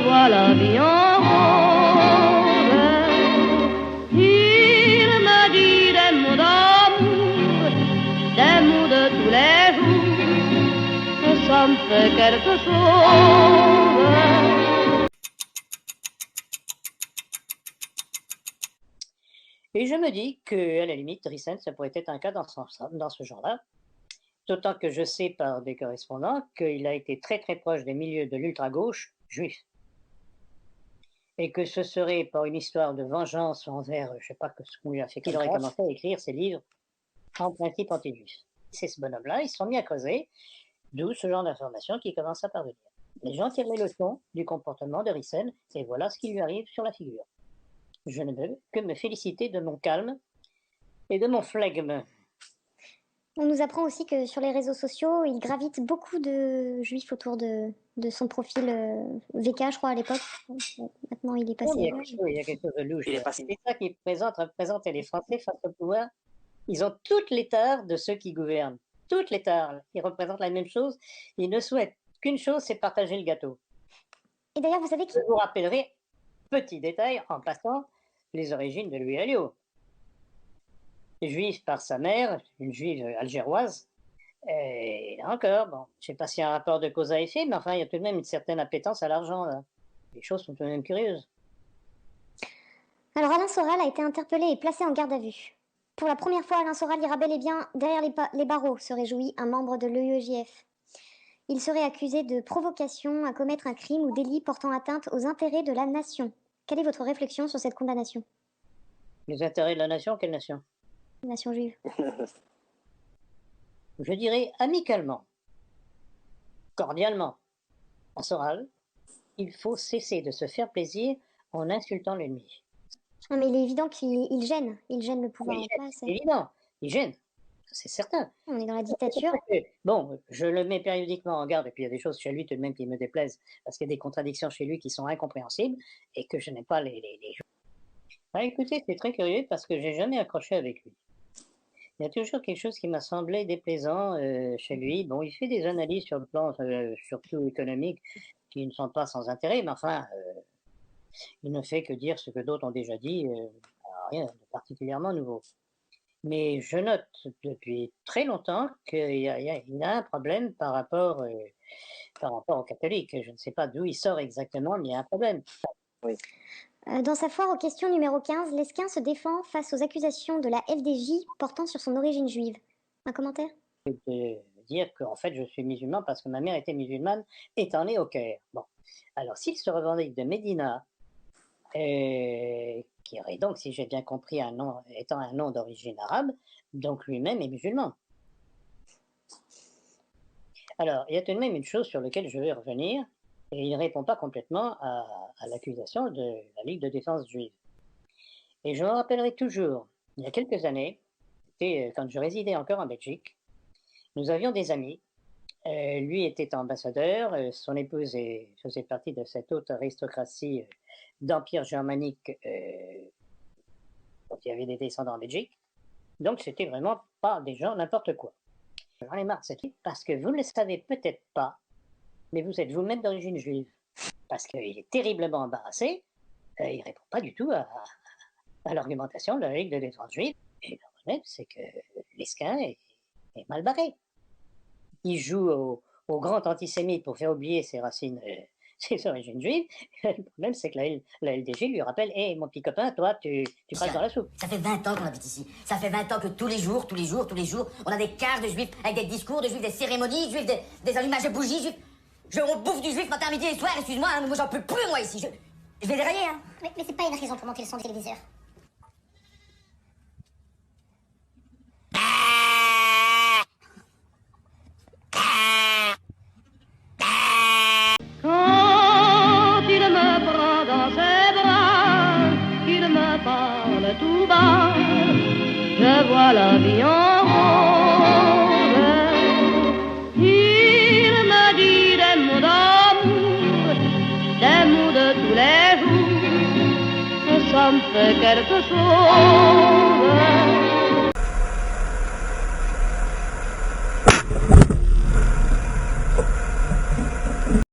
vois la vie en rose. Il me dit des mots d'amour, des mots de tous les jours, et ça me fait quelque chose. Et je me dis qu'à la limite, Driessen, ça pourrait être un cas dans ce genre-là. D'autant que je sais par des correspondants qu'il a été très très proche des milieux de l'ultra-gauche juif. Et que ce serait par une histoire de vengeance envers, je ne sais pas ce qu'on lui a fait, qu'il aurait commencé à écrire ses livres en principe anti-juifs. C'est ce bonhomme-là, ils se sont mis à creuser, d'où ce genre d'informations qui commencent à parvenir. Les gens tirent les leçons du comportement de Driessen, et voilà ce qui lui arrive sur la figure. Je ne veux que me féliciter de mon calme et de mon flegme. On nous apprend aussi que sur les réseaux sociaux, il gravite beaucoup de juifs autour de son profil VK, je crois, à l'époque. Maintenant, il est passé. Il y a quelque chose de louche. C'est ça qui représente les Français face au pouvoir. Ils ont toutes les tares de ceux qui gouvernent. Toutes les tares. Ils représentent la même chose. Ils ne souhaitent qu'une chose, c'est partager le gâteau. Et d'ailleurs, vous savez qui... Je vous rappellerai, petit détail, en passant, les origines de Louis Alliot. Juif par sa mère, une juive algéroise. Et là encore, bon, je ne sais pas s'il y a un rapport de cause à effet, mais enfin, il y a tout de même une certaine appétence à l'argent, là. Les choses sont tout de même curieuses. Alors, Alain Soral a été interpellé et placé en garde à vue. Pour la première fois, Alain Soral ira bel et bien derrière les barreaux, se réjouit un membre de l'EEJF. Il serait accusé de provocation à commettre un crime ou délit portant atteinte aux intérêts de la nation. Quelle est votre réflexion sur cette condamnation ? Les intérêts de la nation, quelle nation ? La nation juive. Je dirais amicalement, cordialement, à Soral, il faut cesser de se faire plaisir en insultant l'ennemi. Non, mais il est évident qu'il gêne. Il gêne le pouvoir en place. C'est évident, il gêne, c'est certain. On est dans la dictature. Bon, je le mets périodiquement en garde, et puis il y a des choses chez lui tout de même qui me déplaisent, parce qu'il y a des contradictions chez lui qui sont incompréhensibles, et que je n'ai pas les... Ah, écoutez, c'est très curieux, parce que j'ai jamais accroché avec lui. Il y a toujours quelque chose qui m'a semblé déplaisant chez lui. Bon, il fait des analyses sur le plan surtout économique qui ne sont pas sans intérêt, mais enfin, il ne fait que dire ce que d'autres ont déjà dit, rien de particulièrement nouveau. Mais je note depuis très longtemps qu'il y a un problème par rapport aux catholiques. Je ne sais pas d'où il sort exactement, mais il y a un problème. Oui. Dans sa foire aux questions numéro 15, Lesquin se défend face aux accusations de la FDJ portant sur son origine juive. Un commentaire ? De dire qu'en fait je suis musulman parce que ma mère était musulmane étant née au Caire. Bon, alors s'il se revendique de Médina, qui aurait donc, si j'ai bien compris, étant un nom d'origine arabe, donc lui-même est musulman. Alors, il y a tout de même une chose sur laquelle je vais revenir, et il ne répond pas complètement à l'accusation de la Ligue de défense juive. Et je me rappellerai toujours, il y a quelques années, quand je résidais encore en Belgique, nous avions des amis. Lui était ambassadeur, son épouse faisait partie de cette haute aristocratie d'empire germanique dont il y avait des descendants en Belgique. Donc c'était vraiment pas des gens n'importe quoi. J'en ai marre de cette vie parce que vous ne le savez peut-être pas, mais vous êtes vous-même d'origine juive. Parce qu'il est terriblement embarrassé, il ne répond pas du tout à l'argumentation de la Ligue de défense juive. Et le problème, c'est que Lesquin est mal barré. Il joue au grand antisémite pour faire oublier ses racines, ses origines juives. Le problème, c'est que la LDG lui rappelle « Hé, mon petit copain, toi, tu passes dans la soupe. » Ça fait 20 ans qu'on habite ici. Ça fait 20 ans que tous les jours, on a des quarts de juifs avec des discours de juifs, des cérémonies, juifs, des allumages de bougies, juifs. On bouffe du juif matin, midi et soir, excuse-moi, hein, moi j'en peux plus, moi, ici. Je vais dérailler, hein. Mais c'est pas une raison pour monter le son du téléviseur. Quand il me prend dans ses bras, qu'il me parle tout bas, je vois la vie en rose. Il me dit des mots d'amour, des mots de tous les jours, et ça me fait quelque chose.